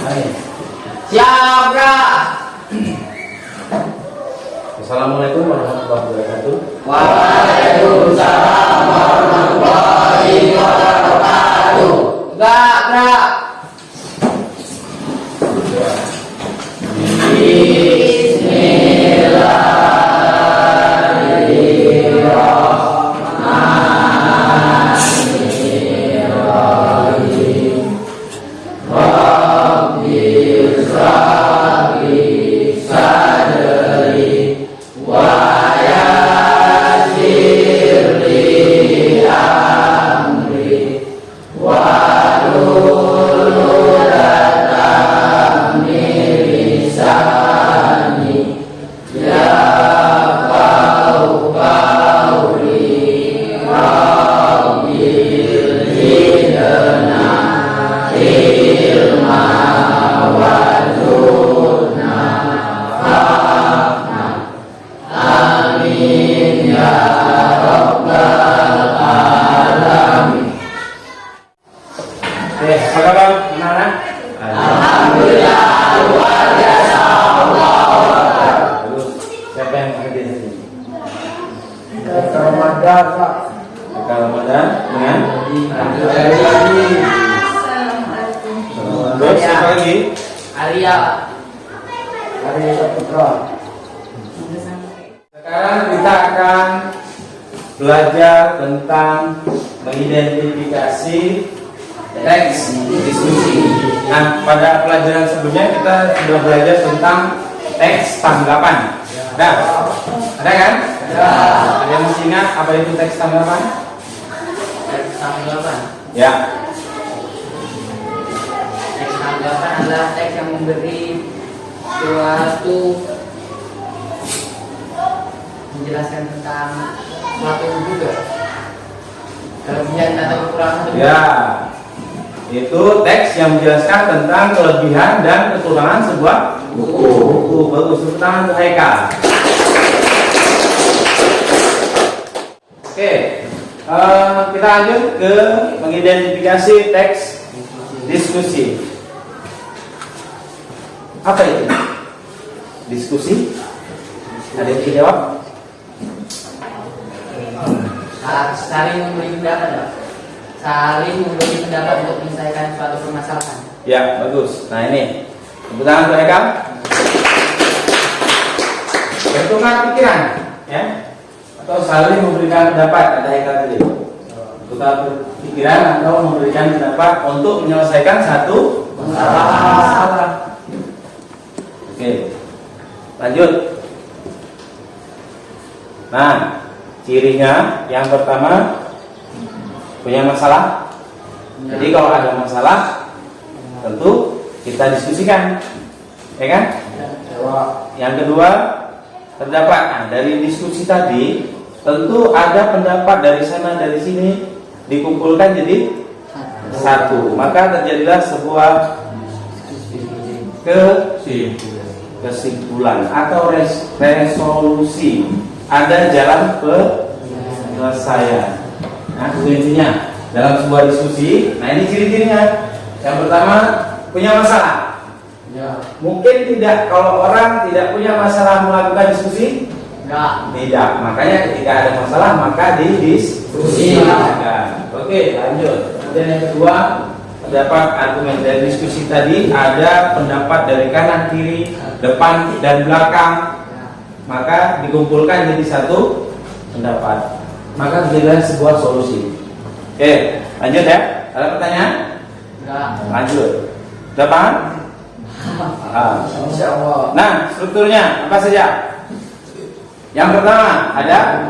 Siap, Bra. Assalamualaikum warahmatullahi wabarakatuh. Waalaikumsalam warahmatullahi wabarakatuh. Enggak, Bra. Apa kabar anak-anak? Alhamdulillah luar biasa. Bagus. Siapa yang hadir hari ini? Ramadan, Pak. Kakak Ramadan dengan Assalamualaikum. Terus siapa lagi? Arya. Hari Saputra. Sekarang kita akan belajar tentang mengidentifikasi teks diskusi. Nah, pada pelajaran sebelumnya kita sudah belajar tentang teks tanggapan. Ada kan? Ada yang masih ingat apa itu teks tanggapan? Teks tanggapan. Ya. Teks tanggapan adalah teks yang memberi suatu menjelaskan tentang suatu juga kelebihan atau kekurangan. Ya. Itu teks yang menjelaskan tentang kelebihan dan kekurangan sebuah buku. Bagus, tepuk tangan untuk Haikal. Oke, kita lanjut ke mengidentifikasi teks diskusi. Apa itu? Diskusi? Ada yang dijawab? Saling memberi pendapat, Pak. Saling memberi pendapat untuk menyelesaikan suatu permasalahan. Ya, bagus. Nah ini, tepuk tangan untuk Haikal. Bertukar pikiran, ya, atau saling memberikan pendapat, kata Haikal tadi. Bertukar pikiran atau memberikan pendapat untuk menyelesaikan satu masalah. Oke, lanjut. Nah, cirinya yang pertama punya masalah. Jadi kalau ada masalah, tentu kita diskusikan, ya kan? Yang kedua, terdapat. Nah, dari diskusi tadi, tentu ada pendapat dari sana dari sini dikumpulkan jadi satu. Maka terjadilah sebuah kesimpulan atau resolusi. Ada jalan penyelesaian. Nah, itu intinya dalam sebuah diskusi. Nah, ini ciri-cirinya. Yang pertama, punya masalah. Ya. Mungkin tidak, kalau orang tidak punya masalah melakukan diskusi, Enggak. tidak. Makanya ketika ada masalah maka didiskusikan. Oke, lanjut. Kemudian yang kedua, terdapat argumen dari diskusi tadi. Ada pendapat dari kanan, kiri, depan dan belakang. Maka dikumpulkan jadi satu pendapat. Maka terjadilah sebuah solusi. Oke, lanjut ya. Ada pertanyaan? Enggak. Lanjut. Depan. Insya Allah. Nah, strukturnya apa saja? Yang pertama ada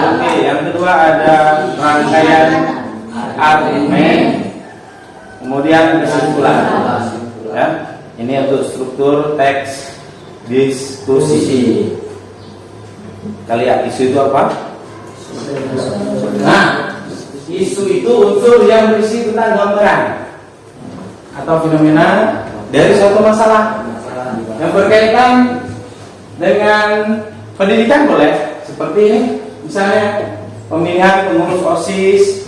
oke. Yang kedua ada rangkaian argumen, kemudian kesimpulan. Ya, ini untuk struktur teks diskusi. Kita lihat isu itu apa? Nah, isu itu unsur yang berisi tentang gambaran atau fenomena dari suatu masalah yang berkaitan dengan pendidikan, boleh seperti ini, misalnya pemilihan pengurus OSIS,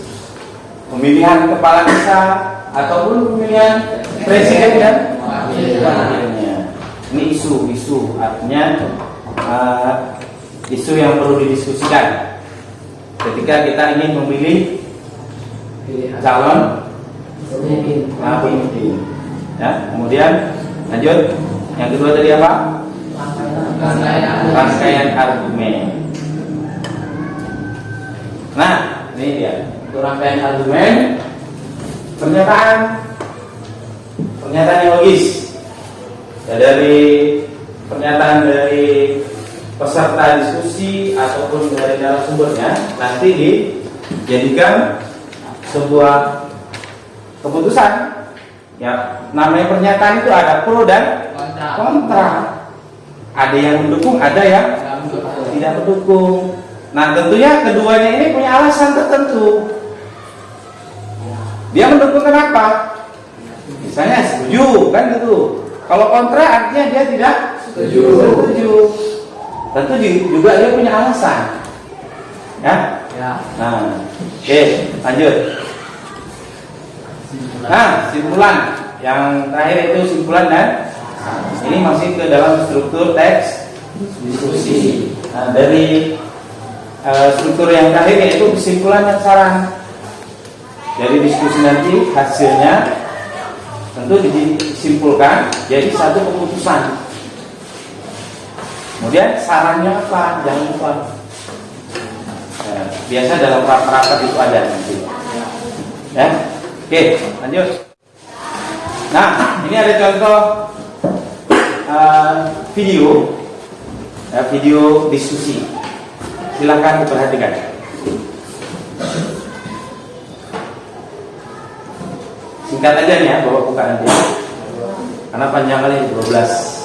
pemilihan kepala desa, ataupun pemilihan presiden dan wakilnya. Ini isu artinya isu yang perlu didiskusikan ketika kita ingin memilih calon pemimpin. Ya, kemudian lanjut. Yang kedua tadi apa? Rangkaian argumen. Nah, ini dia. Untuk rangkaian argumen, pernyataan yang logis. Ya, dari pernyataan dari peserta diskusi ataupun dari narasumbernya nanti dijadikan sebuah keputusan. Ya, namanya pernyataan itu ada pro dan kontra. Ada yang mendukung, ada yang tidak mendukung. Nah, tentunya keduanya ini punya alasan tertentu. Dia mendukung kenapa? Misalnya setuju, kan gitu. Kalau kontra artinya dia tidak setuju. Tentu juga dia punya alasan. Ya? Nah, oke, lanjut. Nah, simpulan. Yang terakhir itu simpulan dan ini masih ke dalam struktur teks diskusi. Nah, dari struktur yang terakhir yaitu kesimpulan dan saran. Dari diskusi nanti hasilnya tentu disimpulkan jadi satu keputusan. Kemudian sarannya apa? Jangan lupa. Biasa dalam rapat-rapat itu ada nanti. Ya, oke, lanjut. Nah, ini ada contoh video, video diskusi. Silakan diperhatikan. Singkat aja nih ya, bawa buka nanti. Karena panjang kali 12.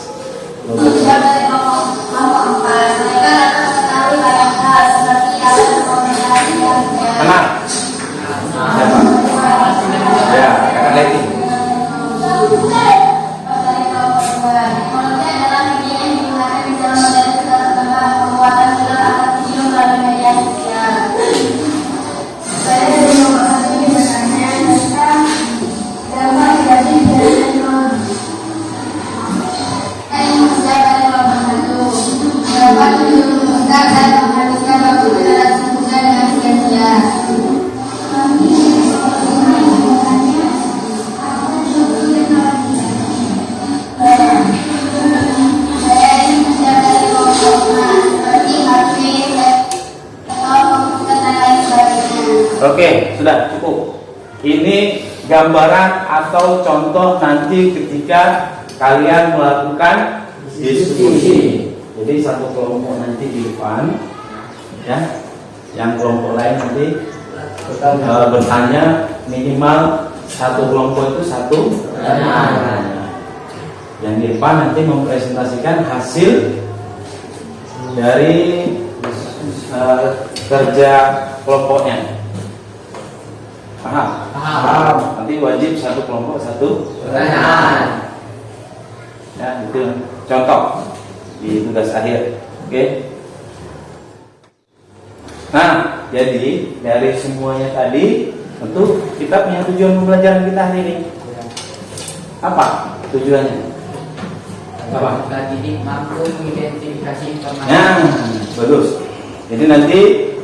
Kenal? Siapa? Ya, kakak Leti. Oke, sudah cukup. Ini gambaran atau contoh nanti ketika kalian melakukan diskusi. Jadi satu kelompok nanti di depan, ya, yang kelompok lain nanti bertanya, minimal satu kelompok itu satu pertanyaan. Yang di depan nanti mempresentasikan hasil dari kerja kelompoknya. Paham? Nanti wajib satu kelompok satu pertanyaan. Ya, itu contoh di tugas akhir. Oke. Nah, jadi dari semuanya tadi tentu kita punya tujuan pembelajaran kita hari ini. Apa tujuannya? Apa? Jadi mampu mengidentifikasi informasi. Nah, bagus. Jadi nanti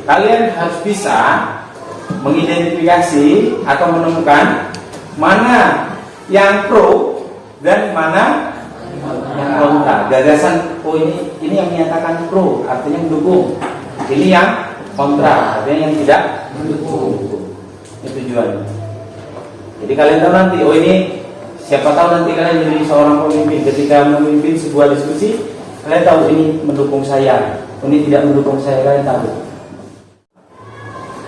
kalian harus bisa mengidentifikasi atau menemukan mana yang pro dan mana yang kontra. Gagasan, oh ini yang menyatakan pro, artinya mendukung. Ini yang kontra, artinya yang tidak mendukung. Itu tujuannya. Jadi kalian tahu nanti, oh ini siapa tahu nanti kalian jadi seorang pemimpin. Ketika memimpin sebuah diskusi, kalian tahu ini mendukung saya, ini tidak mendukung saya, kalian tahu.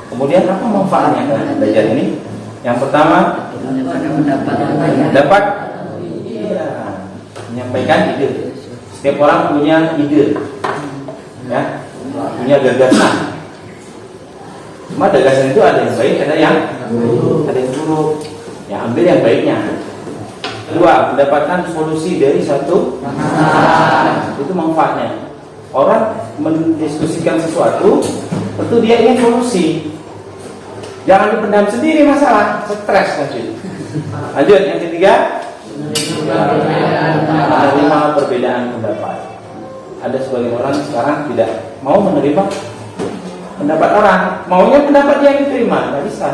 Kemudian apa manfaatnya belajar ini? Yang pertama, dapat menyampaikan ide. Setiap orang punya ide, ya, punya gagasan. Cuma gagasan itu ada yang baik, ada yang buruk. Ya, ambil yang baiknya. Kedua, mendapatkan solusi dari satu masalah. Itu manfaatnya. Orang mendiskusikan sesuatu, tentu dia ingin solusi. Jangan dipendam sendiri masalah, stres nanti. Lanjut yang ketiga, menerima perbedaan pendapat. Ada sebagian orang sekarang tidak mau menerima pendapat orang, maunya pendapat dia yang diterima, nggak bisa.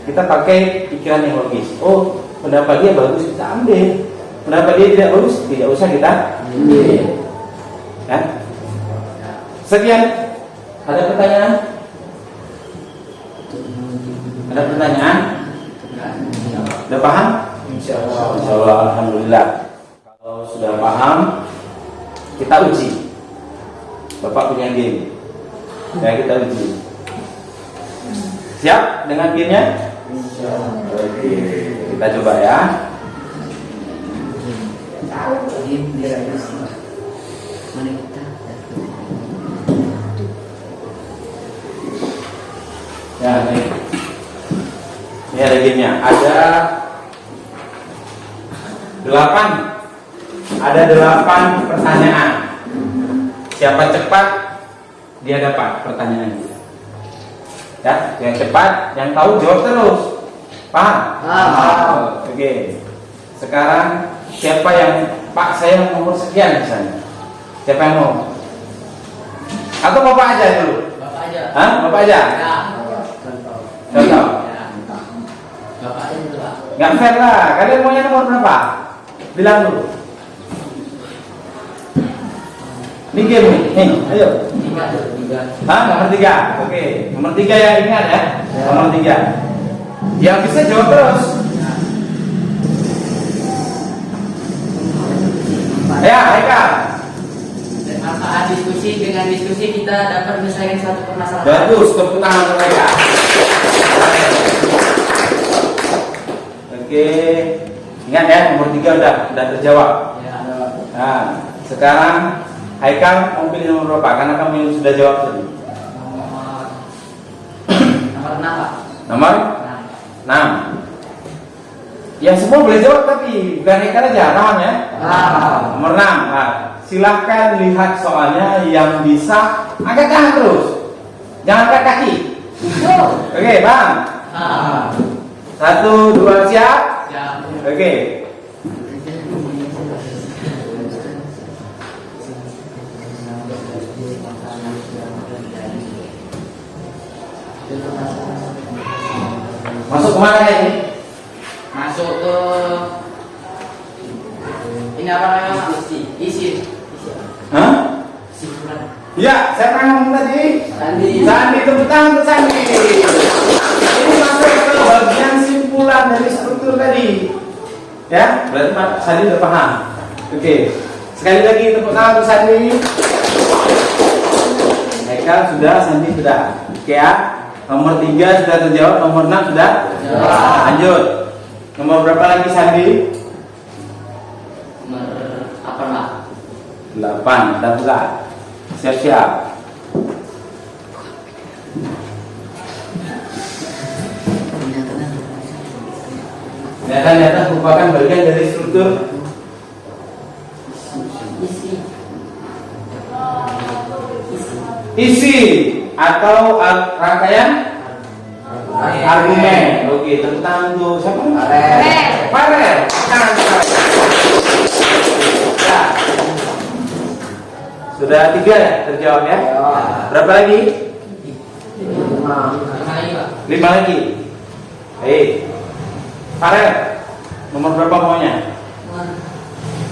Kita pakai pikiran yang logis. Oh, pendapat dia bagus, kita ambil. Pendapat dia tidak bagus, tidak usah kita ambil. Ya? Sekian. Ada pertanyaan? Ada pertanyaan? Sudah paham? Insya Allah, alhamdulillah. Kalau sudah paham, kita uji. Bapak punya game, ya kita uji. Siap dengan gamenya? Oke, kita coba ya. Ya, ini ada gamenya. Ada 8 pertanyaan. Siapa cepat dia dapat pertanyaannya. Ya, yang cepat, yang tahu jawab terus. Paham? Oke. Sekarang siapa yang Pak, saya nomor sekian misalnya. Siapa yang mau? Atau Bapak aja dulu? Bapak aja. Hah? Bapak aja? Ya. Contoh. Ya. Bapak aja dulu, Pak. Nggak fair lah. Kalian maunya nomor berapa? Bilang dulu. Ini game nih. Ayo. 3. Hah? Nomor 3. Oke. Nomor 3 yang ingat ya. Nomor 3. Yang bisa jawab terus. Ya, Haikal. Manfaat diskusi, dengan diskusi kita dapat menyelesaikan suatu permasalahan. Bagus, tepuk tangan untuk mereka. Oke. Ingat ya, nomor 3 udah terjawab. Ya. Nah, sekarang Haikal mau pilih nomor berapa? Karena kamu yang sudah jawab tadi. Nomor 6, Pak. Nomor 6. Ya semua boleh jawab tapi bukan Haikal aja, Rahman ya. Nomor 6. Nah, silahkan lihat soalnya yang bisa angkat tangan terus. Jangan angkat kaki. Oke, Bang. 1, 2, siap. Oke. Masuk kemana ya ini? Masuk ke ini apa namanya? Isi. Hah? Simpulan. Ya, saya pernah ngomong tadi. Sandi, tepuk tangan untuk Sandi. Ini masuk ke bagian simpulan dari struktur tadi. Ya, berarti Pak Sandi udah paham. Oke, sekali lagi tepuk tangan untuk Sandi. Haikal sudah, Sandi sudah. Oke ya. Nomor 3 sudah terjawab, nomor 6 sudah. Lanjut. Nomor berapa lagi Sandi? Nomor 8, Pak. 8, kita buka. Siap-siap. Ternyata merupakan bagian dari struktur isi atau rangkaian argumen. Oke, tepuk tangan untuk siapa? Farel. Tangan. Ya. Sudah 3 ya terjawab ya. Berapa lagi? 5 lagi. Farel, nomor berapa maunya?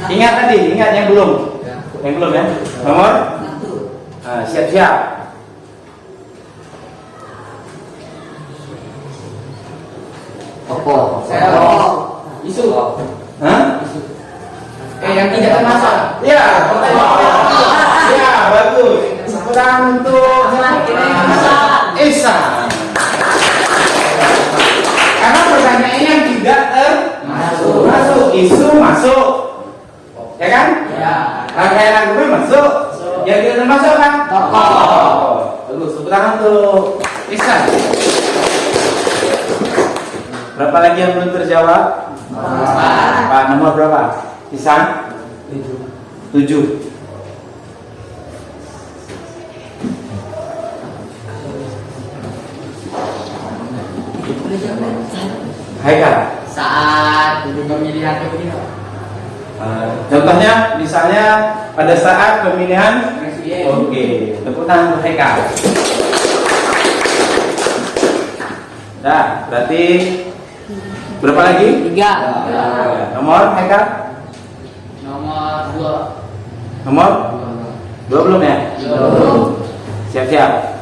Ingat tadi, ingat yang belum. Yang belum ya. Nomor? Siap-siap. Isu. Hah? Yang tidak termasuk. Ya, ya bagus. Kurang untuk Ihsan. Karena pertanyaannya yang tidak termasuk, isu masuk, ya kan? Ya. Rangkaian argumen masuk, yang tidak termasuk kan? Bagus. Tepuk tangan untuk Ihsan. Berapa lagi yang belum terjawab? Pak, nomor berapa? Ihsan? 7. Haikal. Saat pemilihan kepemimpinan. Contohnya, misalnya pada saat pemilihan. Presiden. Oke, tepuk tangan untuk Haikal. Nah, berarti berapa lagi? 3. Nomor Haikal? Nomor 2. Nomor 2 belum ya? Belum. Siap-siap.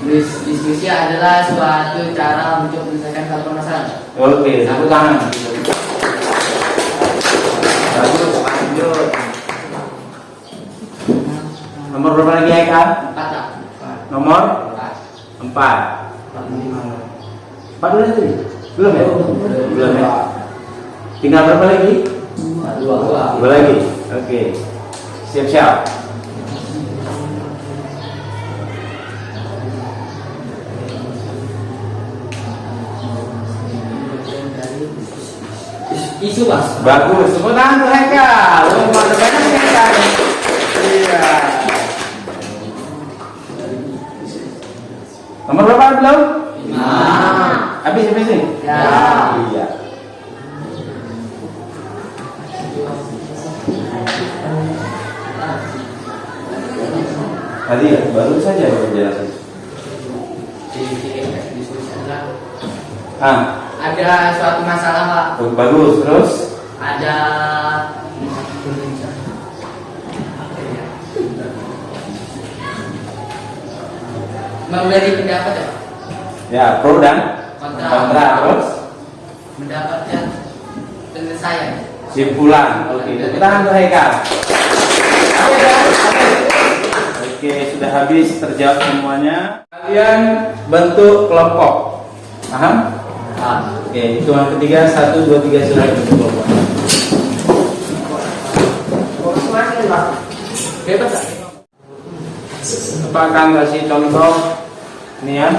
Diskusi adalah suatu cara untuk menyelesaikan satu permasalahan. Oke, tepuk tangan. Bagus, lanjut. Nomor berapa lagi Haikal? 4 lah. Nomor 4. 4. 4 udah tadi? Belum ya? Belum ya? Tinggal berapa lagi? 2. 2 lagi. Oke. Siap-siap. Isu Mas. Bagus. Tepuk tangan untuk Haikal. Nomor berapa lagi Haikal? Iya. Nomor berapa belum? 5. Habis nih? Ya. Iya. Tadi baru saja menjelaskan. Diskusi adalah Ah, ada suatu masalah Pak. bagus. Terus? Ada memberi pendapat ya, Pak? Ya, pro dan Kontra. kontra. Terus? Mendapatkan penyelesaian. Simpulan. Oke, tepuk tangan untuk Haikal. Oke, sudah habis terjawab semuanya. Kalian bentuk kelompok. Paham? Oke, hitungan ketiga 1, 2, 3 sudah bentuk kelompok. Bebas Pak. Bapak akan kasih contoh ini ya,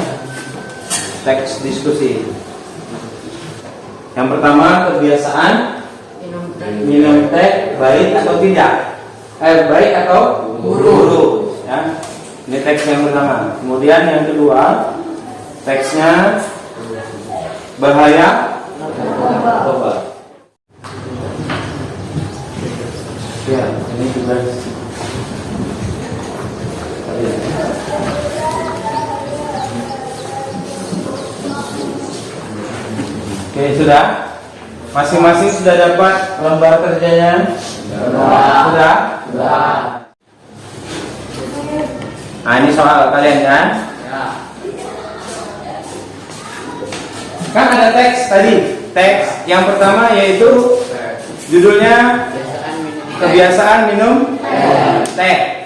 teks diskusi. Yang pertama, kebiasaan minum teh baik atau tidak? Baik atau buruk? Ya, ini teks yang pertama. Kemudian yang kedua, teksnya bahaya narkoba. Ya, ini juga. Oke, sudah. Masing-masing sudah dapat lembar kerjanya? Sudah. Nah, ini soal kalian kan? Ya. Kan ada teks tadi. Teks yang pertama yaitu judulnya kebiasaan minum teh.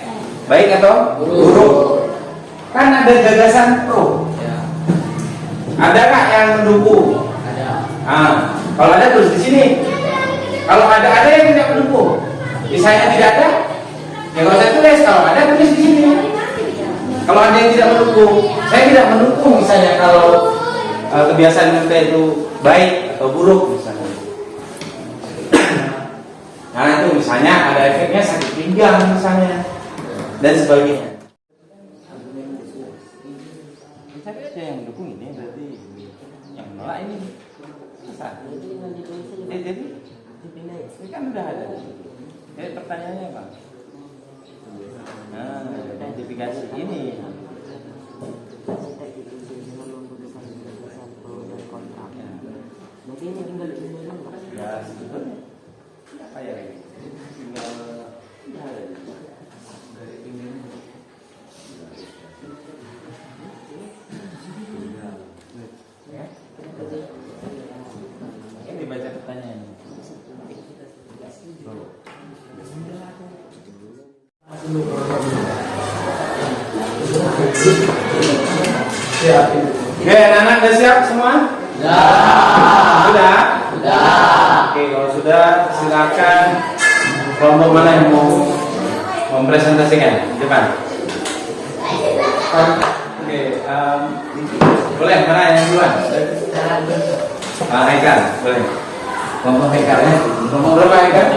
Baik atau buruk? Kan ada gagasan pro. Ya. Adakah yang mendukung? Ada. Kalau ada tulis di sini. Kalau ada yang tidak mendukung. Misalnya tidak ada, ya kalau saya tulis. Kalau ada tulis di sini. Kalau ada yang tidak mendukung, saya tidak mendukung. Misalnya kalau kebiasaan minum teh itu baik atau buruk misalnya. Nah itu misalnya ada efeknya sakit pinggang misalnya dan sebagainya. Saya yang mendukung ini berarti yang menolak ini. Jadi ini kan udah ada. Jadi pertanyaannya apa? Nah, identifikasi ini. Ya sebetulnya apa ya? Tinggal ini baca pertanyaan. Oke, anak-anak udah siap semua? Sudah? Oke, kalau sudah silakan kelompok mana yang mau mempresentasikan? Depan. Oke, boleh mana yang duluan? Haikal, boleh. Kelompok Haikal ya. Kelompok berapa Haikal?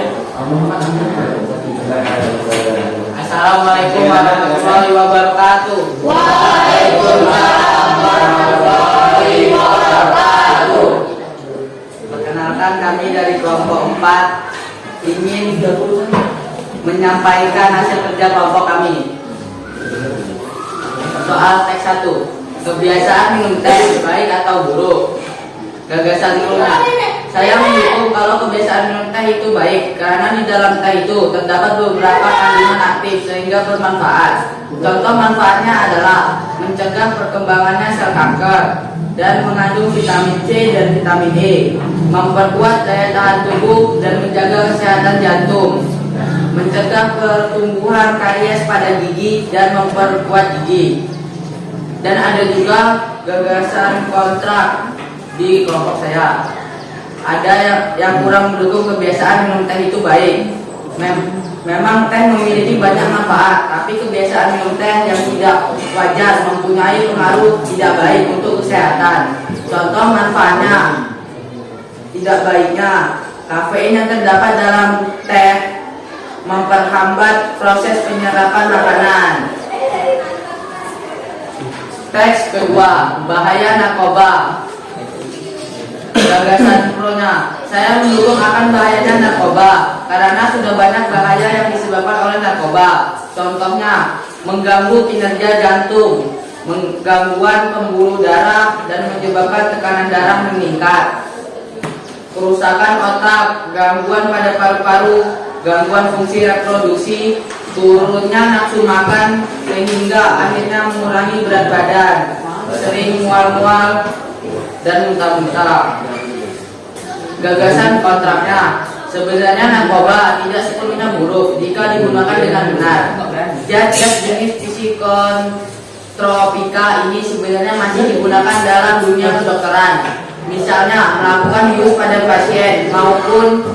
Assalamualaikum warahmatullahi wabarakatuh. Waalaikumsalam warahmatullahi wabarakatuh. Perkenalkan, kami dari kelompok 4 ingin menyampaikan hasil kerja kelompok kami. Soal teks 1. Kebiasaan minum teh baik atau buruk? Gagasan Luna. Saya mendukung kalau kebiasaan minum teh itu baik karena di dalam teh itu terdapat beberapa kandungan aktif sehingga bermanfaat. Contoh manfaatnya adalah mencegah perkembangannya sel kanker dan mengandung vitamin C dan vitamin E, memperkuat daya tahan tubuh dan menjaga kesehatan jantung, mencegah pertumbuhan karies pada gigi dan memperkuat gigi. Dan ada juga gagasan kontrak di kelompok saya. Ada yang kurang mendukung kebiasaan minum teh itu baik. Memang teh memiliki banyak manfaat, tapi kebiasaan minum teh yang tidak wajar mempunyai pengaruh tidak baik untuk kesehatan. Contoh manfaatnya, tidak baiknya kafein yang terdapat dalam teh memperhambat proses penyerapan makanan. Teks kedua, bahaya narkoba. Gagasan pronya, saya mendukung akan bahayanya narkoba karena sudah banyak bahaya yang disebabkan oleh narkoba. Contohnya, mengganggu kinerja jantung, menggangguan pembuluh darah dan menyebabkan tekanan darah meningkat, kerusakan otak, gangguan pada paru-paru, gangguan fungsi reproduksi, turunnya nafsu makan sehingga akhirnya mengurangi berat badan, sering mual-mual dan muntah-muntah. Gagasan kontraknya, sebenarnya narkoba tidak sepenuhnya buruk jika digunakan dengan benar. Zat-zat jenis psikotropika ini sebenarnya masih digunakan dalam dunia kedokteran, misalnya melakukan bius pada pasien maupun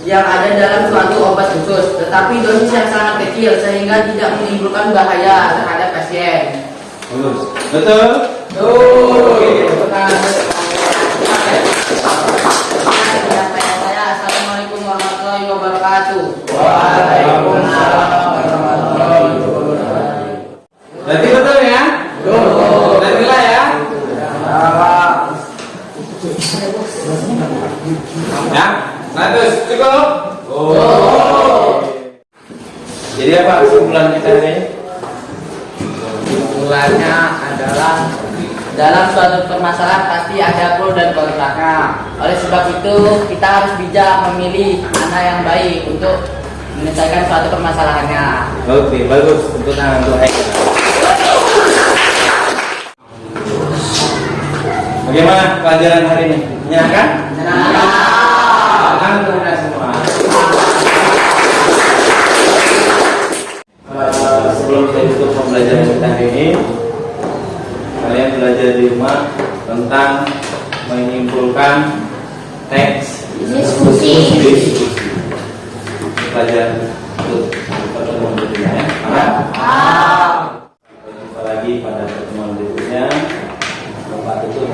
yang ada dalam suatu obat khusus, tetapi dosis yang sangat kecil sehingga tidak menimbulkan bahaya terhadap pasien. Betul? Assalamualaikum warahmatullahi wabarakatuh. Waalaikumsalam warahmatullahi wabarakatuh. Berarti betul ya? Dan nilai ya? Ya? 100 cukup? Jadi apa kesimpulan kita ini? Kesimpulannya adalah dalam suatu permasalahan pasti ada pro dan kontraknya. Oleh sebab itu kita harus bijak memilih mana yang baik untuk menyelesaikan suatu permasalahannya. Oke, bagus. Untuk tangan untuk Aik. Bagaimana pelajaran hari ini? Menyenangkan? Tangan untuk Anda semua. Sebelum saya tutup pembelajaran kita hari ini, kalian belajar di rumah tentang menyimpulkan teks Diskusi. Pelajaran untuk pertemuan berikutnya ya. Jumpa lagi pada pertemuan berikutnya. Bapak tutup.